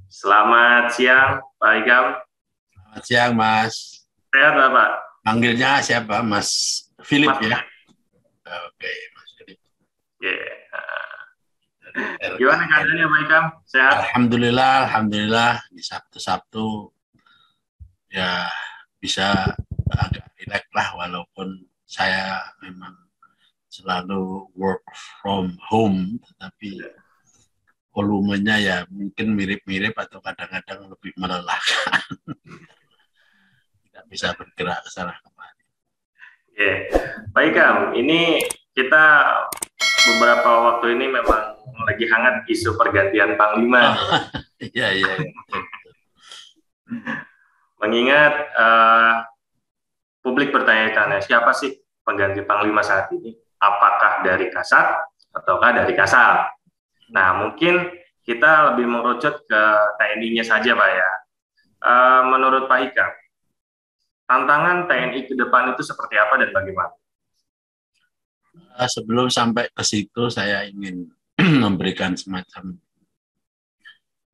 Selamat siang, Pak Ikam. Selamat siang, Mas. Sehat, Pak? Panggilnya siapa? Mas Philip Mas, ya? Oke, Mas Philip. yeah. Dari Gimana RKN. keadaannya, Pak Ikam? Sehat? Alhamdulillah di Sabtu-Sabtu ya bisa agak rileks lah, walaupun saya memang selalu work from home, tetapi volumenya ya mungkin mirip-mirip atau kadang-kadang lebih melelahkan. Tidak bisa bergerak ke sana kemari. Yeah. Pak Ikam, ini kita beberapa waktu ini memang lagi hangat isu pergantian Panglima. Oh, iya, iya, iya. Mengingat publik bertanya-tanya, siapa sih pengganti Panglima saat ini? Apakah dari Kasat ataukah dari Kasal? Nah, mungkin kita lebih mengerucut ke TNI-nya saja, Pak ya. Menurut Pak Ikam, tantangan TNI ke depan itu seperti apa dan bagaimana? Sebelum sampai ke situ, saya ingin memberikan semacam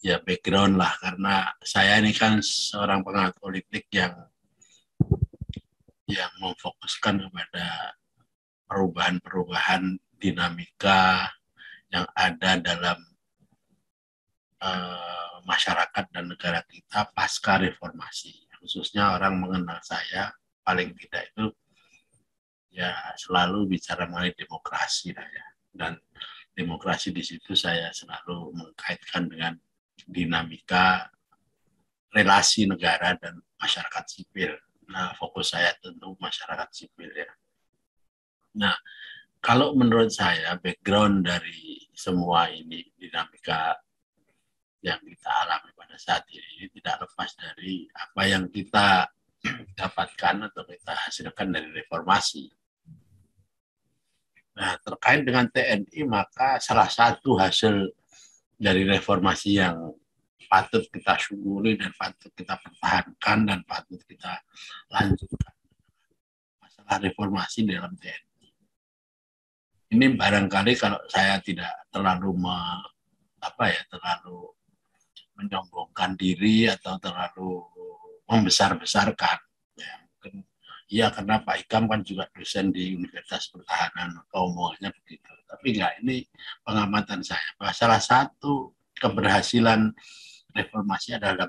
ya background lah, karena saya ini kan seorang pengamat politik yang memfokuskan kepada perubahan-perubahan dinamika yang ada dalam masyarakat dan negara kita pasca reformasi. Khususnya orang mengenal saya paling tidak itu ya selalu bicara mengenai demokrasi lah ya. Dan demokrasi di situ saya selalu mengkaitkan dengan dinamika relasi negara dan masyarakat sipil. Nah, fokus saya tentu masyarakat sipil ya. Nah, kalau menurut saya background dari semua ini dinamika yang kita alami pada saat ini tidak lepas dari apa yang kita dapatkan atau kita hasilkan dari reformasi. Nah, terkait dengan TNI, maka salah satu hasil dari reformasi yang patut kita syukuri dan patut kita pertahankan dan patut kita lanjutkan masalah reformasi dalam TNI. Ini barangkali kalau saya tidak terlalu terlalu menyombongkan diri atau terlalu membesar-besarkan. Ya, mungkin iya karena Pak Ikam kan juga dosen di Universitas Pertahanan, omongannya begitu. Tapi enggak, ini pengamatan saya. Bahwa salah satu keberhasilan reformasi adalah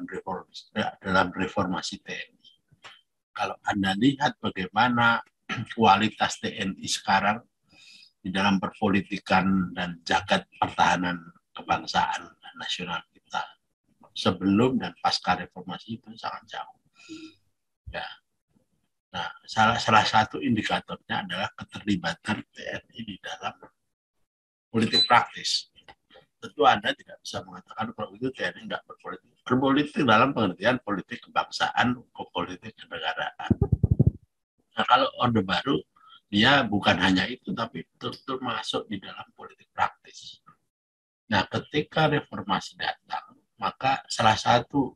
dalam reformasi TNI. Kalau Anda lihat bagaimana kualitas TNI sekarang di dalam perpolitikan dan jagat pertahanan kebangsaan dan nasional kita sebelum dan pasca reformasi itu sangat jauh. Ya. Nah, salah satu indikatornya adalah keterlibatan TNI di dalam politik praktis. Tentu Anda tidak bisa mengatakan kalau itu TNI nggak berpolitik. Berpolitik dalam pengertian politik kebangsaan, politik kenegaraan. Nah, kalau Orde Baru, dia bukan hanya itu, tapi betul-betul masuk di dalam politik praktis. Nah, ketika reformasi datang, maka salah satu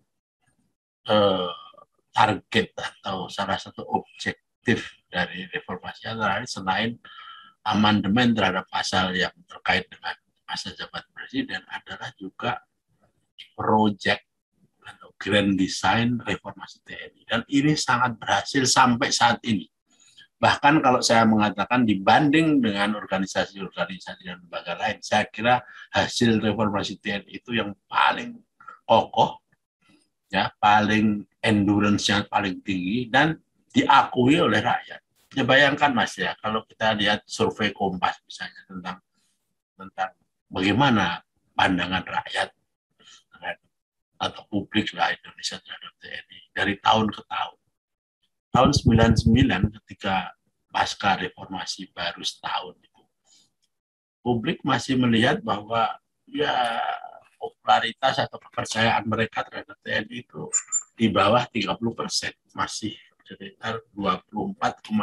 target atau salah satu objektif dari reformasi adalah selain amandemen terhadap pasal yang terkait dengan masa jabatan presiden adalah juga proyek atau grand design reformasi TNI. Dan ini sangat berhasil sampai saat ini. Bahkan kalau saya mengatakan dibanding dengan organisasi-organisasi dan lembaga lain, saya kira hasil reformasi TNI itu yang paling kokoh, ya paling endurance-nya paling tinggi dan diakui oleh rakyat. Ya bayangkan Mas ya, kalau kita lihat survei Kompas misalnya tentang bagaimana pandangan rakyat atau publik lah Indonesia terhadap TNI dari tahun ke tahun. Tahun 99 ketika pasca reformasi baru setahun itu, publik masih melihat bahwa ya popularitas atau kepercayaan mereka terhadap TNI itu di bawah 30%, masih sekitar 24,6%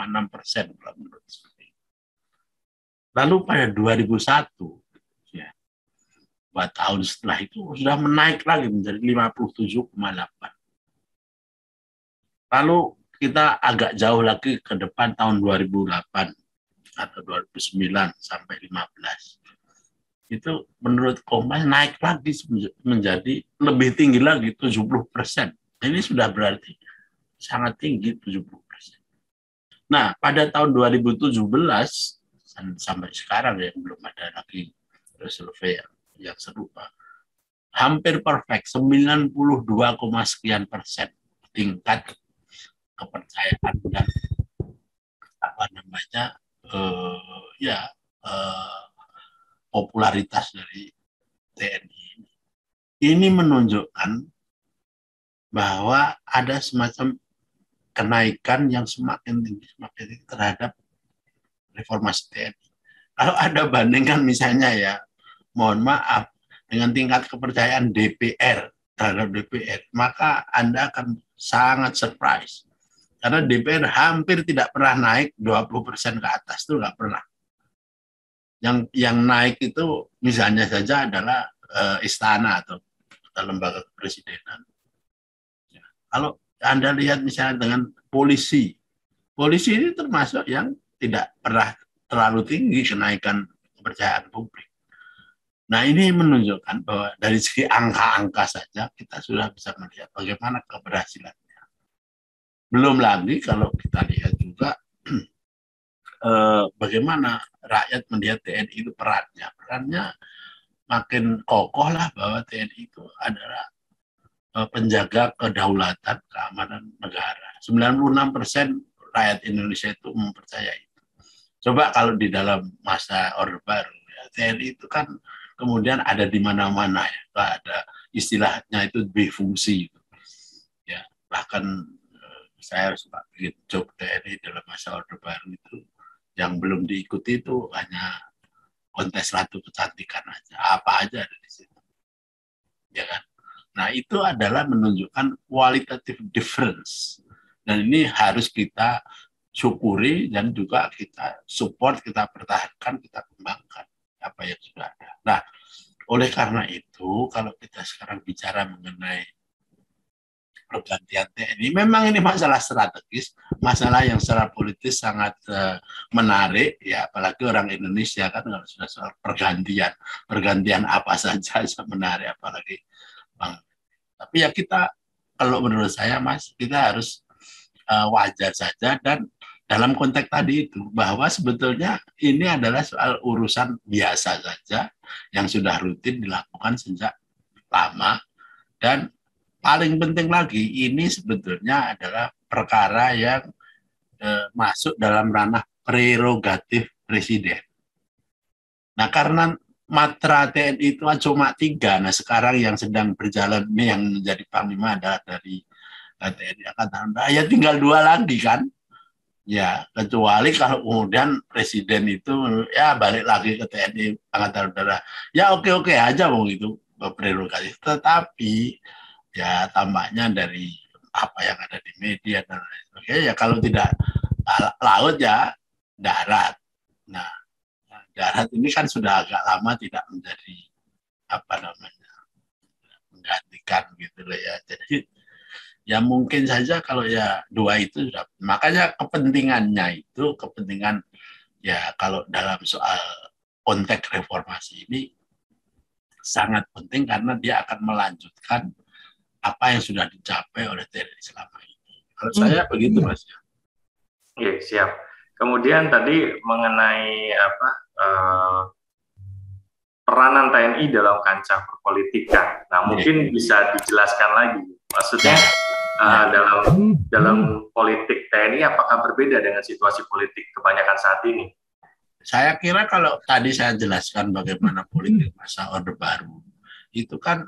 menurut saya. Lalu pada 2001, ya, 2 tahun setelah itu sudah menaik lagi menjadi 57,8. Lalu kita agak jauh lagi ke depan tahun 2008 atau 2009 sampai 15. itu menurut Kompas naik lagi menjadi lebih tinggi lagi 70%. Ini sudah berarti sangat tinggi 70%. Nah, pada tahun 2017 sampai sekarang ya belum ada lagi survei yang serupa. Hampir perfect 92, sekian persen tingkat kepercayaan dan apa namanya ya popularitas dari TNI ini. Ini menunjukkan bahwa ada semacam kenaikan yang semakin tinggi terhadap reformasi TNI. Kalau ada bandingkan misalnya ya, mohon maaf, dengan tingkat kepercayaan DPR terhadap DPR, maka Anda akan sangat surprise. Karena DPR hampir tidak pernah naik 20% ke atas, itu nggak pernah. Yang naik itu misalnya saja adalah istana atau lembaga kepresidenan. Ya. Kalau Anda lihat misalnya dengan polisi ini termasuk yang tidak pernah terlalu tinggi kenaikan kepercayaan publik. Nah, ini menunjukkan bahwa dari segi angka-angka saja kita sudah bisa melihat bagaimana keberhasilannya. Belum lagi kalau kita lihat juga bagaimana rakyat melihat TNI itu perannya. Perannya makin kokoh lah bahwa TNI itu adalah penjaga kedaulatan, keamanan negara. 96% rakyat Indonesia itu mempercayai. Coba kalau di dalam masa Orde Baru, ya, TNI itu kan kemudian ada di mana-mana ya, ada istilahnya itu bifungsi. Ya, bahkan saya suka bikin joke TNI dalam masa Orde Baru itu yang belum diikuti itu hanya kontes ratu kecantikan aja, apa aja ada di situ, ya kan? Nah itu adalah menunjukkan qualitative difference dan ini harus kita syukuri dan juga kita support, kita pertahankan, kita kembangkan apa yang sudah ada. Nah oleh karena itu kalau kita sekarang bicara mengenai pergantian TNI, memang ini masalah strategis, masalah yang secara politis sangat menarik, ya apalagi orang Indonesia kan kalau sudah soal pergantian apa saja menarik, apalagi Bang. Tapi ya kita, kalau menurut saya Mas, kita harus wajar saja dan dalam konteks tadi itu bahwa sebetulnya ini adalah soal urusan biasa saja yang sudah rutin dilakukan sejak lama dan paling penting lagi, ini sebetulnya adalah perkara yang masuk dalam ranah prerogatif presiden. Nah, karena matra TNI itu cuma 3, nah sekarang yang sedang berjalan ini yang menjadi panglima adalah dari TNI Angkatan Udara, ya tinggal 2 lagi kan. Ya, kecuali kalau kemudian presiden itu ya balik lagi ke TNI Angkatan Udara. Ya oke-oke aja mau itu prerogatif. Tetapi ya tampaknya dari apa yang ada di media dan lain sebagainya ya kalau tidak laut ya darat. Nah darat ini kan sudah agak lama tidak menjadi apa namanya menggantikan gitu loh ya. Jadi ya mungkin saja kalau ya 2 itu sudah, makanya kepentingan ya kalau dalam soal konteks reformasi ini sangat penting karena dia akan melanjutkan apa yang sudah dicapai oleh TNI selama ini. Kalau saya begitu Mas. Iya, siap. Kemudian tadi mengenai apa peranan TNI dalam kancah perpolitikan. Nah, mungkin bisa dijelaskan lagi. Maksudnya dalam politik TNI apakah berbeda dengan situasi politik kebanyakan saat ini? Saya kira kalau tadi saya jelaskan bagaimana politik masa Orde Baru, itu kan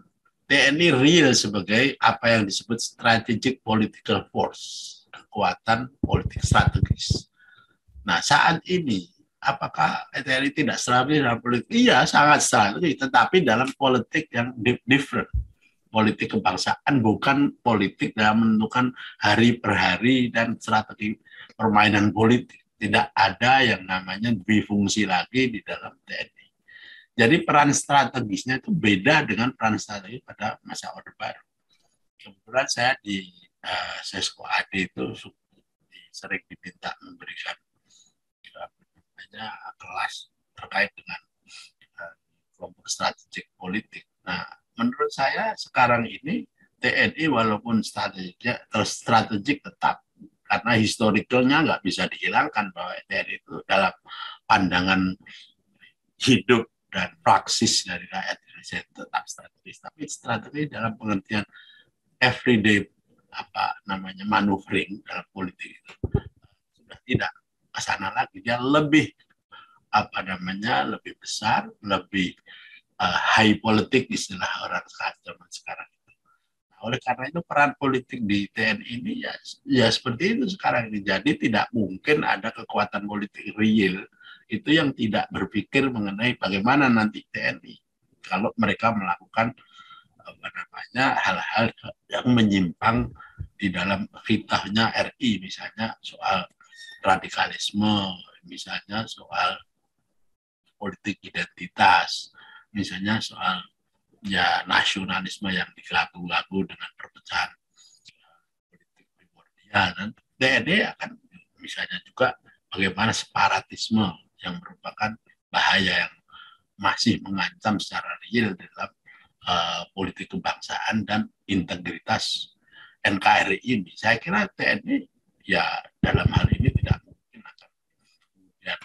TNI real sebagai apa yang disebut strategic political force, kekuatan politik strategis. Nah saat ini, apakah TNI tidak strategis dalam politik? Iya, sangat strategis, tetapi dalam politik yang different. Politik kebangsaan, bukan politik dalam menentukan hari per hari dan strategi permainan politik. Tidak ada yang namanya bifungsi lagi di dalam TNI. Jadi peran strategisnya itu beda dengan peran strategis pada masa Orde Baru. Kebetulan saya di Sesko AD itu sering diminta memberikan kelas terkait dengan kelompok politik. Nah, menurut saya sekarang ini TNI walaupun strategik tetap, karena historicalnya nggak bisa dihilangkan bahwa TNI itu dalam pandangan hidup dan praksis dari rakyat Indonesia itu tetap strategis. Tapi strategi dalam pengertian everyday maneuvering dalam politik itu sudah tidak ke sana lagi. Dia lebih lebih besar, lebih high politik istilah orang zaman sekarang. Oleh karena itu peran politik di TNI ini ya seperti itu sekarang ini. Jadi tidak mungkin ada kekuatan politik real itu yang tidak berpikir mengenai bagaimana nanti TNI kalau mereka melakukan hal-hal yang menyimpang di dalam fitahnya RI, misalnya soal radikalisme, misalnya soal politik identitas, misalnya soal nasionalisme yang digagu-gagu dengan perpecahan politik primordial. Dan TNI akan misalnya juga bagaimana separatisme yang merupakan bahaya yang masih mengancam secara real dalam politik kebangsaan dan integritas NKRI ini. Saya kira TNI dalam hal ini tidak mungkin akan kemudian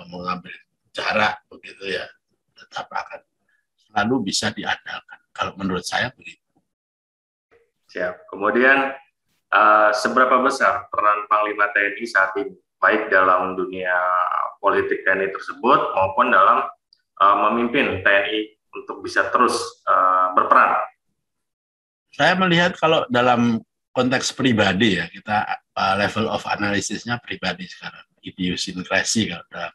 mengambil jarak begitu tetap akan selalu bisa diandalkan. Kalau menurut saya begitu. Siap. Kemudian seberapa besar peran Panglima TNI saat ini, baik dalam dunia politik TNI tersebut maupun dalam memimpin TNI untuk bisa terus berperan? Saya melihat kalau dalam konteks pribadi kita level of analisisnya pribadi sekarang, idiosinkrasi kalau dalam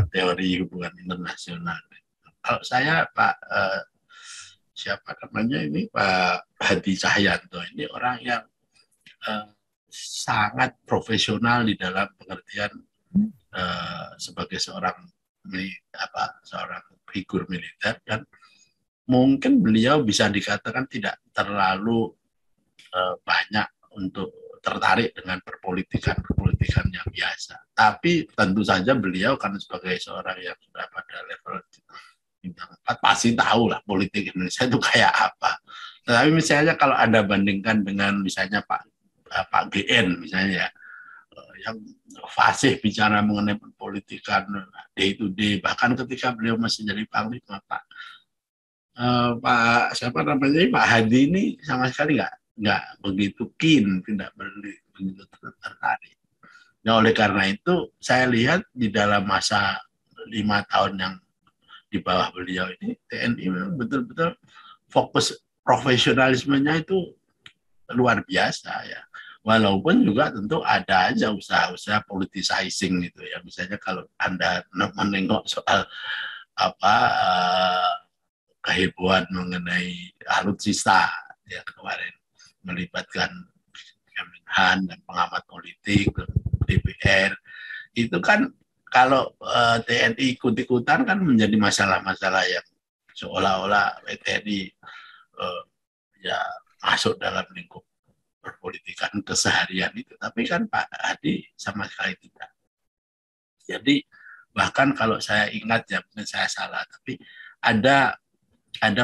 teori hubungan internasional. Kalau saya Pak Pak Hadi Cahyanto ini orang yang sangat profesional di dalam pengertian sebagai seorang figur militer, dan mungkin beliau bisa dikatakan tidak terlalu banyak untuk tertarik dengan perpolitikan yang biasa. Tapi tentu saja beliau kan sebagai seorang yang sudah pada level bintang 4 pasti tahu lah politik Indonesia itu kayak apa. Tetapi misalnya kalau Anda bandingkan dengan misalnya Pak GN misalnya yang fasih bicara mengenai politikan day to day, bahkan ketika beliau masih jadi Panglima, Pak Hadi ini sama sekali nggak begitu keen, tidak begitu tertarik. Nah, oleh karena itu saya lihat di dalam masa 5 tahun yang di bawah beliau ini TNI memang betul-betul fokus profesionalismenya itu luar biasa Walaupun juga tentu ada aja usaha-usaha politicizing gitu misalnya kalau Anda menengok soal kehebohan mengenai alutsista kemarin melibatkan Kemenhan dan pengamat politik DPR, itu kan kalau TNI ikut-ikutan kan menjadi masalah-masalah yang seolah-olah TNI masuk dalam lingkup perpolitikan keseharian itu. Tapi kan Pak Hadi sama sekali tidak. Jadi bahkan kalau saya ingat mungkin saya salah, tapi ada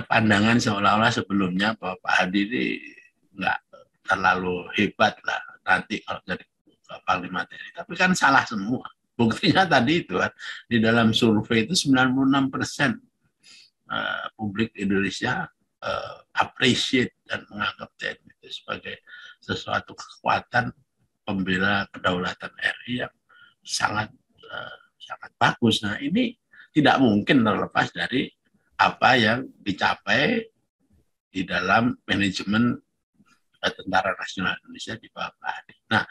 pandangan seolah-olah sebelumnya bahwa Pak Hadi ini nggak terlalu hebat lah nanti kalau jadi Panglima TNI. Tapi kan salah semua. Buktinya tadi itu kan, di dalam survei itu 96% publik Indonesia appreciate dan menganggap TNI itu sebagai sesuatu kekuatan pembela kedaulatan RI yang sangat bagus. Nah, ini tidak mungkin terlepas dari apa yang dicapai di dalam manajemen Tentara Nasional Indonesia di bawah Pak Hadi. Nah,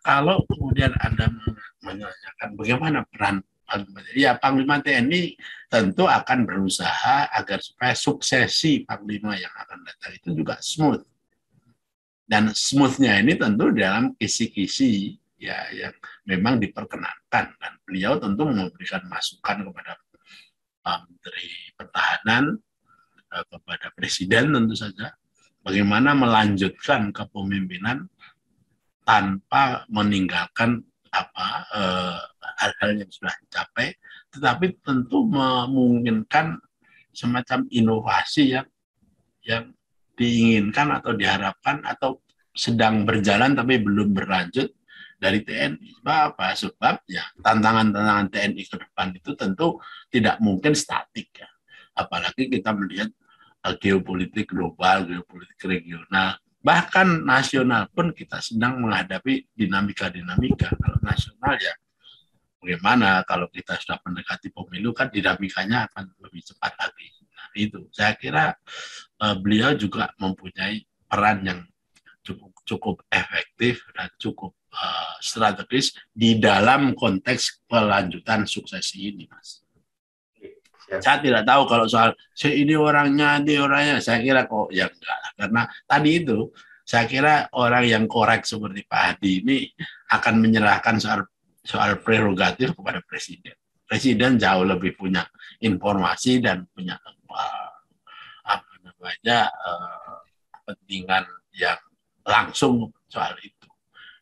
kalau kemudian Anda menanyakan bagaimana peran Panglima TNI tentu akan berusaha agar supaya suksesi Panglima yang akan datang itu juga smooth. Dan smoothnya ini tentu dalam kisi-kisi yang memang diperkenankan. Dan beliau tentu memberikan masukan kepada Menteri Pertahanan, kepada Presiden tentu saja, bagaimana melanjutkan kepemimpinan tanpa meninggalkan hal-hal yang sudah dicapai, tetapi tentu memungkinkan semacam inovasi yang diinginkan atau diharapkan atau sedang berjalan tapi belum berlanjut dari TNI. Sebab apa? Sebab ya tantangan-tantangan TNI ke depan itu tentu tidak mungkin statik ya. Apalagi kita melihat geopolitik global, geopolitik regional, bahkan nasional pun kita sedang menghadapi dinamika-dinamika. Kalau nasional ya bagaimana kalau kita sudah mendekati pemilu kan dinamikanya akan lebih cepat lagi. Nah itu saya kira beliau juga mempunyai peran yang cukup efektif dan cukup strategis di dalam konteks pelanjutan suksesi ini, Mas. Saya tidak tahu kalau soal ini orangnya, saya kira kok ya enggak, karena tadi itu saya kira orang yang korek seperti Pak Hadi ini akan menyerahkan soal prerogatif kepada presiden. Presiden jauh lebih punya informasi dan punya kepentingan yang langsung soal itu.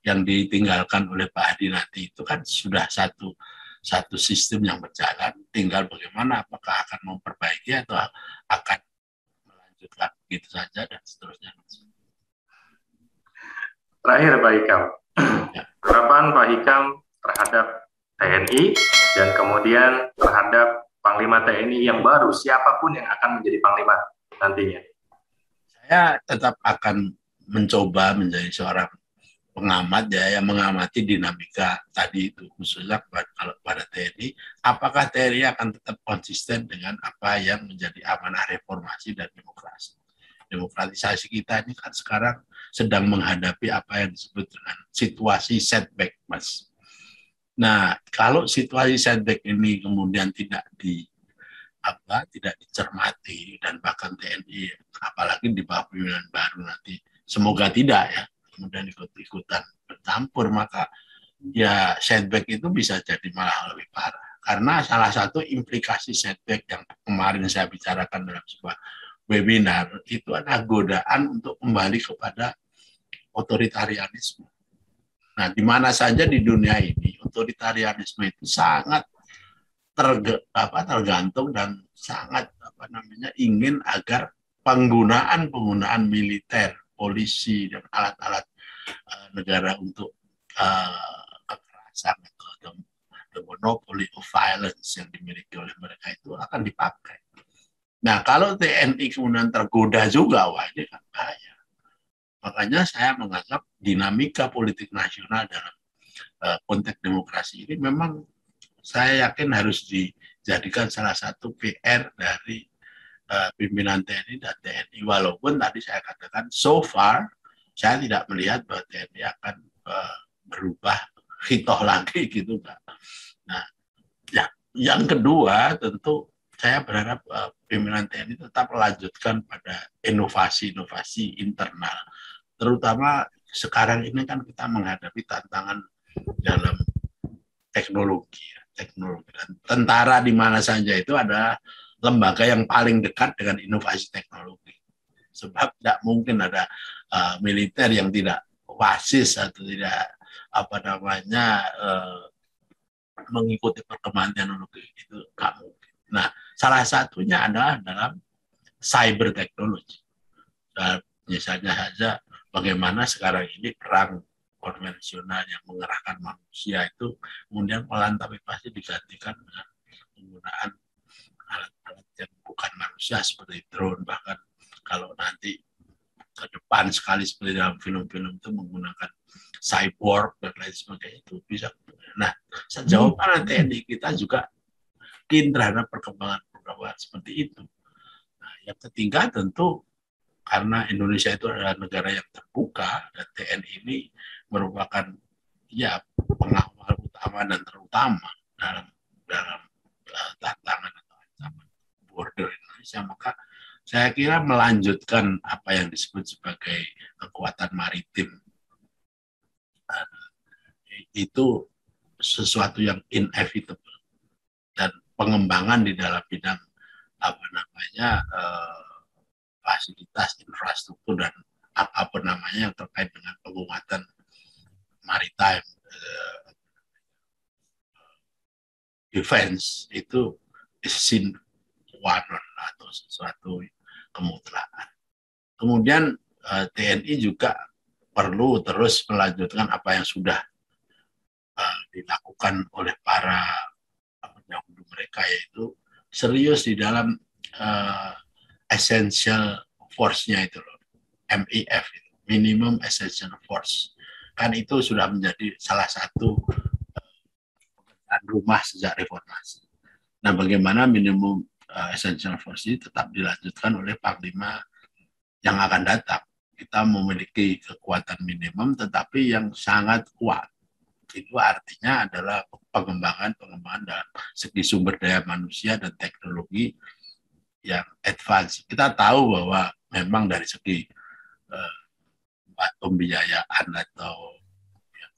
Yang ditinggalkan oleh Pak Hadi nanti itu kan sudah satu sistem yang berjalan, tinggal bagaimana apakah akan memperbaiki atau akan melanjutkan begitu saja dan seterusnya. Terakhir Pak Hikam, ya. Harapan Pak Hikam terhadap TNI dan kemudian terhadap Panglima TNI yang baru, siapapun yang akan menjadi Panglima nantinya. Saya tetap akan mencoba menjadi seorang pengamat ya, yang mengamati dinamika tadi itu, khususnya kalau pada TNI, apakah TNI akan tetap konsisten dengan apa yang menjadi amanah reformasi dan demokrasi. Demokratisasi kita ini kan sekarang sedang menghadapi apa yang disebut dengan situasi setback, Mas. Nah, kalau situasi setback ini kemudian tidak dicermati dan bahkan TNI apalagi di bawah pimpinan baru nanti semoga tidak ya kemudian ikut-ikutan bercampur, maka ya setback itu bisa jadi malah lebih parah. Karena salah satu implikasi setback yang kemarin saya bicarakan dalam sebuah webinar itu adalah godaan untuk kembali kepada otoritarianisme. Nah, di mana saja di dunia ini otoritarianisme itu sangat tergantung dan sangat ingin agar penggunaan militer, polisi dan alat-alat negara untuk kekerasan atau the monopoly of violence yang dimiliki oleh mereka itu akan dipakai. Nah, kalau TNI kemudian tergoda juga, wah ini kan bahaya. Makanya saya menganggap dinamika politik nasional dalam konteks demokrasi ini memang saya yakin harus dijadikan salah satu PR dari pimpinan TNI dan TNI. Walaupun tadi saya katakan so far saya tidak melihat bahwa TNI akan berubah hitoh lagi gitu, Pak. Nah, ya, yang kedua tentu saya berharap pimpinan TNI tetap melanjutkan pada inovasi-inovasi internal. Terutama sekarang ini kan kita menghadapi tantangan dalam teknologi. Dan tentara di mana saja itu adalah lembaga yang paling dekat dengan inovasi teknologi. Sebab tidak mungkin ada militer yang tidak wasis atau tidak mengikuti perkembangan teknologi itu nggak mungkin. Nah, salah satunya adalah dalam cyber teknologi. Misalnya saja bagaimana sekarang ini perang konvensional yang mengerahkan manusia itu kemudian pelan tapi pasti digantikan dengan penggunaan alat-alat yang bukan manusia seperti drone, bahkan kalau nanti ke depan sekali seperti dalam film-film itu menggunakan cyborg dan lain sebagainya itu bisa. Nah, sejauh mana TNI kita juga keen terhadap perkembangan seperti itu. Nah, yang ketiga tentu karena Indonesia itu adalah negara yang terbuka dan TNI ini merupakan ya pengawal utama dan terutama dalam tantangan atau ancaman border Indonesia, maka saya kira melanjutkan apa yang disebut sebagai kekuatan maritim itu sesuatu yang inevitable dan pengembangan di dalam bidang fasilitas infrastruktur dan yang terkait dengan penguatan maritime defense itu scene one atau sesuatu kemutlaan. Kemudian TNI juga perlu terus melanjutkan apa yang sudah dilakukan oleh para pendahulu mereka, yaitu serius di dalam essential force-nya itu loh, MIF, minimum essential force. Kan itu sudah menjadi salah satu pekerjaan rumah sejak reformasi. Nah, bagaimana minimum essential force ini tetap dilanjutkan oleh Panglima yang akan datang. Kita memiliki kekuatan minimum tetapi yang sangat kuat. Itu artinya adalah pengembangan dalam segi sumber daya manusia dan teknologi yang advance. Kita tahu bahwa memang dari segi pembiayaan atau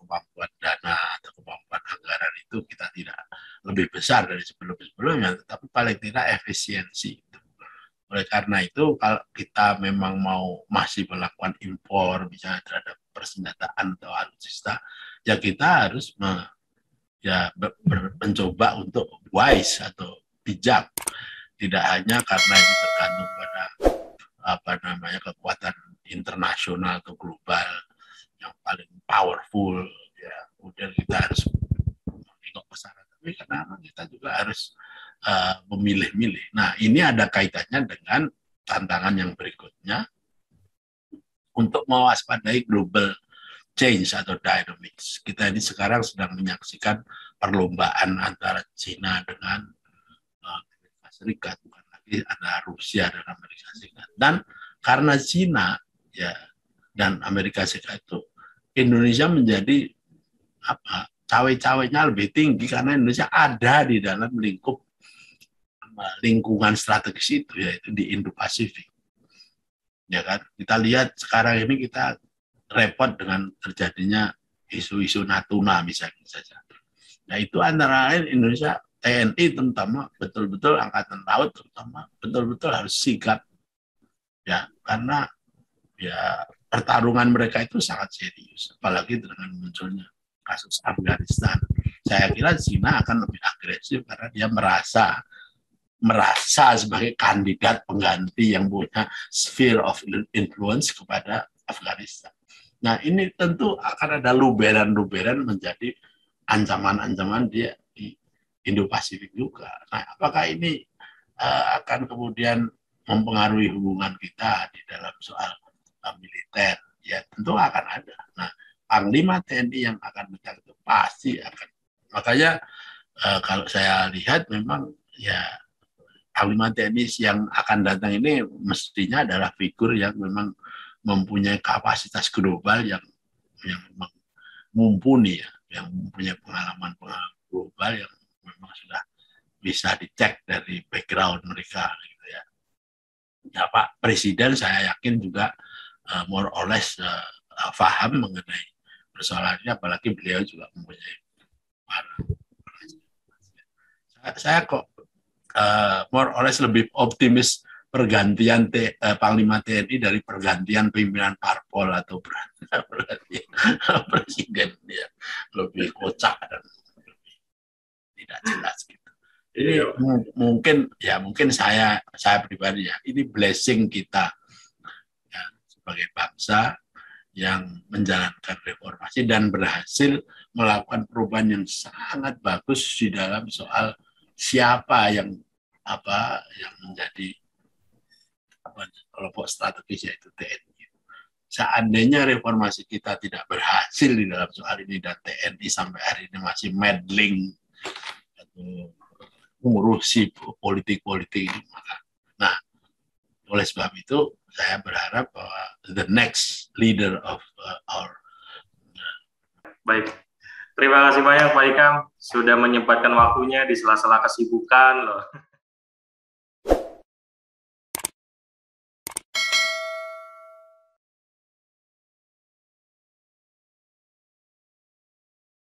kemampuan dana atau kemampuan anggaran itu kita tidak lebih besar dari sebelum-sebelumnya, tetapi paling tidak efisiensi. Oleh karena itu, kalau kita memang mau masih melakukan impor, misalnya terhadap persenjataan atau alutsista, ya kita harus mencoba untuk wise atau bijak. Tidak hanya karena ini tergantung pada kekuatan internasional atau global yang paling powerful, ya kemudian kita harus menengok ke sana, tapi karena kita juga harus memilih-milih. Nah, ini ada kaitannya dengan tantangan yang berikutnya untuk mewaspadai global change atau dynamics. Kita ini sekarang sedang menyaksikan perlombaan antara China dengan Amerika Serikat, bukan lagi ada Rusia dan Amerika Serikat. Dan karena China ya dan Amerika Serikat itu, Indonesia menjadi cawe-cawenya lebih tinggi karena Indonesia ada di dalam lingkungan strategis itu, yaitu di Indo-Pasifik. Ya kan, kita lihat sekarang ini kita repot dengan terjadinya isu-isu Natuna misalnya saja. Nah, itu antara lain Indonesia, TNI terutama, betul-betul Angkatan Laut terutama, betul-betul harus sigap. Ya, karena ya pertarungan mereka itu sangat serius, apalagi dengan munculnya kasus Afghanistan. Saya kira China akan lebih agresif karena dia merasa sebagai kandidat pengganti yang punya sphere of influence kepada Afghanistan. Nah, ini tentu akan ada luberan-luberan menjadi ancaman-ancaman dia di Indo-Pasifik juga. Nah, apakah ini akan kemudian mempengaruhi hubungan kita di dalam soal militer? Ya, tentu akan ada. Nah, Panglima TNI yang akan datang itu pasti akan. Makanya kalau saya lihat memang ya Panglima TNI yang akan datang ini mestinya adalah figur yang memang mempunyai kapasitas global yang memang mumpuni, ya, yang mempunyai pengalaman global yang memang sudah bisa dicek dari background mereka, gitu ya. Ya, Pak Presiden saya yakin juga more or less paham mengenai persoalannya, apalagi beliau juga mempunyai saya kok more or less lebih optimis pergantian Panglima TNI dari pergantian pimpinan parpol atau pergantian presiden, ya lebih kocak dan tidak jelas gitu. Ini mungkin saya pribadi ya, ini blessing kita ya, sebagai bangsa yang menjalankan reformasi dan berhasil melakukan perubahan yang sangat bagus di dalam soal siapa yang menjadi kelompok strategis, yaitu TNI. Seandainya reformasi kita tidak berhasil di dalam soal ini dan TNI sampai hari ini masih meddling atau mengurusi politik-politik, nah oleh sebab itu saya berharap bahwa the next leader of our baik. Terima kasih banyak Pak Ikam sudah menyempatkan waktunya di sela-sela kesibukan loh.